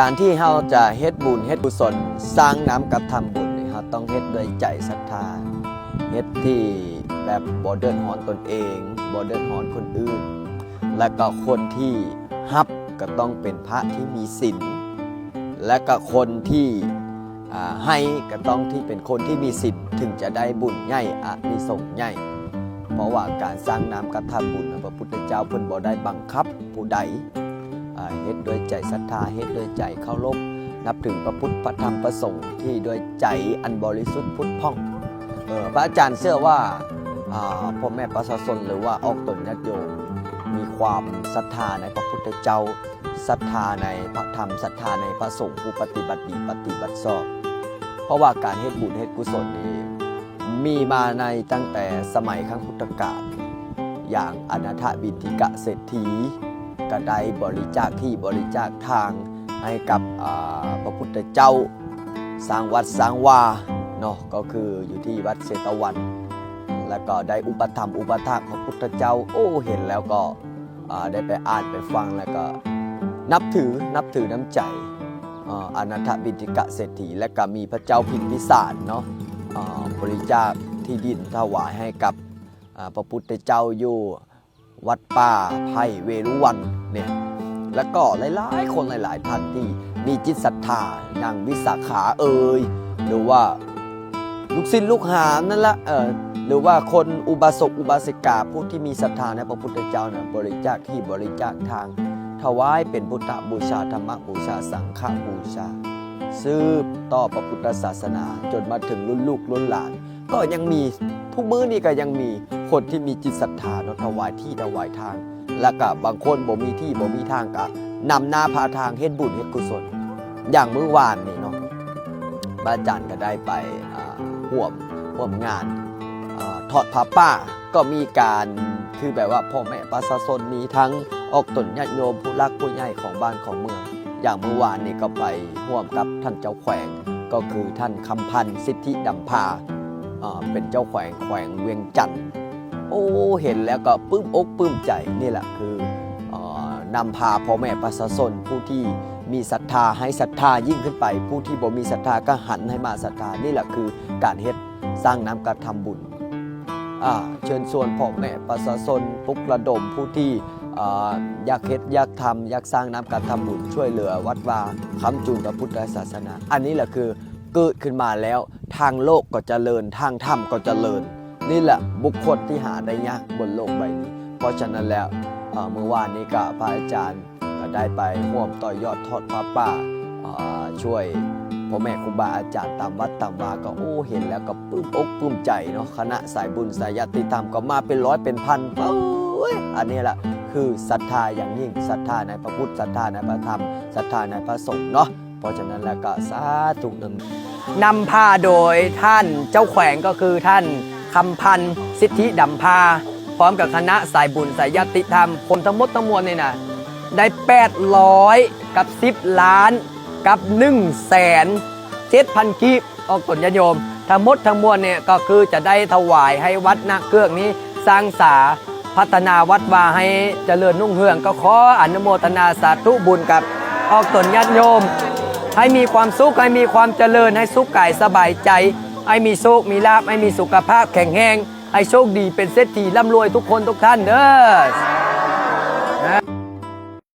การที่เราจะเฮ็ดบุญเฮ็ดกุศลสร้างน้ำกับทำบุญนี่เราต้องเฮ็ดด้วยใจศรัทธาเฮ็ดที่แบบบ่เดินหอนตนเองบ่เดินหอนคนอื่นและก็คนที่ฮับก็ต้องเป็นพระที่มีศีลและก็คนที่ให้ก็ต้องที่เป็นคนที่มีศีลถึงจะได้บุญใหญ่อานิสงส์ใหญ่เพราะว่าการสร้างน้ำกับทำบุญพระพุทธเจ้าเพิ่นบ่ได้บังคับผู้ใดเฮ็ดด้วยใจศรัทธาเฮ็ดด้วยใจเคารพนับถึงพระพุทธพระธรรมพระสงฆ์ที่ด้วยใจอันบริสุทธิ์พุทธพ่องพระอาจารย์เชื่อว่าพ่อแม่ประชาชนหรือว่าออกตนญาติโยมมีความศรัทธาในพระพุทธเจ้าศรัทธาในพระธรรมศรัทธาในพระสงฆ์ผู้ปฏิบัติดีปฏิบัติชอบเพราะว่าการเฮ็ดบุญเฮ็ดกุศลนี้มีมาในตั้งแต่สมัยครั้งพุทธกาลอย่างอนาถบิณฑิกะเศรษฐีก็ได้บริจาคที่บริจาคทางให้กับพระพุทธเจ้าสร้างวัดสร้างวาเนาะก็คืออยู่ที่วัดเชตวันแล้วก็ได้อุปถัมภ์อุปถากพระพุทธเจ้าโอ้เห็นแล้วก็ได้ไปอ่านไปฟังแล้วก็นับถือน้ำใจอนาถบิณฑิกะเศรษฐีและก็มีพระเจ้าพิมพิสารเนาะบริจาคที่ดินถวายให้กับพระพุทธเจ้าอยู่วัดป่าไผ่เวรุวันเนี่ยแล้วก็หลายๆคนหลายๆท่านที่มีจิตศรัทธานางวิสาขาหรือว่าลูกศิษย์ลูกหานั่นละหรือว่าคนอุบาสกอุบาสิกาผู้ที่มีศรัทธาในพระพุทธเจ้านะบริจาคที่บริจาคทางถวายเป็นพุทธบูชาธรรมบูชาสังฆบูชาสืบต่อพระพุทธศาสนาจนมาถึงรุ่นลูกรุ่นหลานก็ยังมีทุกมื้อนี้ก็ยังมีคนที่มีจิตศรัทธาเนาะถวายที่ถวายทางแล้วก็บางคนบ่มีที่บ่มีทางก็นำหน้าพาทางเฮ็ดบุญเฮ็ดกุศลอย่างมื้อวานนี่เนาะอาจารย์ก็ได้ไปร่วมงานทอดผ้าป่าก็มีการคือแบบว่าพ่อแม่ประชาชนมีทั้งออกตนญาติโยมผู้รักผู้ใหญ่ของบ้านของเมืองอย่างเมื่อวานนี้ก็ไปร่วมกับท่านเจ้าแขวงก็คือท่านคำพันธ์สิทธิดำพาเป็นเจ้าแขวงเวียงจันทร์โอ้เห็นแล้วก็ปลื้มอกปลื้มใจนี่แหละคือนำพาพ่อแม่ประชาชนผู้ที่มีศรัทธาให้ศรัทธายิ่งขึ้นไปผู้ที่บ่มีศรัทธาก็หันให้มาศรัทธานี่แหละคือการเฮ็ดสร้างน้ำการทำบุญเชิญชวนพ่อแม่ประชาชนปลุกระดมผู้ที่อยากเฮ็ดอยากทำอยากสร้างน้ำการทำบุญช่วยเหลือวัดวาค้ำจุนพระพุทธศาสนาอันนี้แหละคือเกิดขึ้นมาแล้วทางโลกก็เจริญทางธรรมก็เจริญนี่แหละบุคคลที่หาได้ยากบนโลกใบนี้เพราะฉะนั้นแล้วเมื่อวานนี้ก็พระอาจารย์ก็ได้ไปร่วมต่อยอดทอดผ้าป่าช่วยพ่อแม่ครูบาอาจารย์ตามวัดตามวาก็โอ้เห็นแล้วก็ปลื้มอกปลื้มใจเนาะคณะสายบุญสายญาติธรรมก็มาเป็นร้อยเป็นพันอันนี้แหละคือศรัทธาอย่างยิ่งศรัทธาในพระพุทธศรัทธาในพระธรรมศรัทธาในพระสงฆ์เนาะเพราะฉะนั้นแล้วก็สาธุนำพาโดยท่านเจ้าแขวงก็คือท่านคำพันธ์สิทธิดำพาพร้อมกับคณะสายบุญสายญาติธรรมคนทั้งหมดทั้งมวลเนี่ยนะได้800กับ10 ล้านกับ1,700,000 กีบออกตนญาติโยมทั้งหมดทั้งมวลเนี่ยก็คือจะได้ถวายให้วัดนาเกือกนี้สร้างสาพัฒนาวัดวาให้เจริญรุ่งเรืองก็ขออนุโมทนาสาธุบุญกับออกตนญาติโยมให้มีความสุขให้มีความเจริญให้สุขกายสบายใจให้มีโชคมีลาภให้มีสุขภาพแข็งแรงให้โชคดีเป็นเศรษฐีร่ำรวยทุกคนทุกท่านเด้อ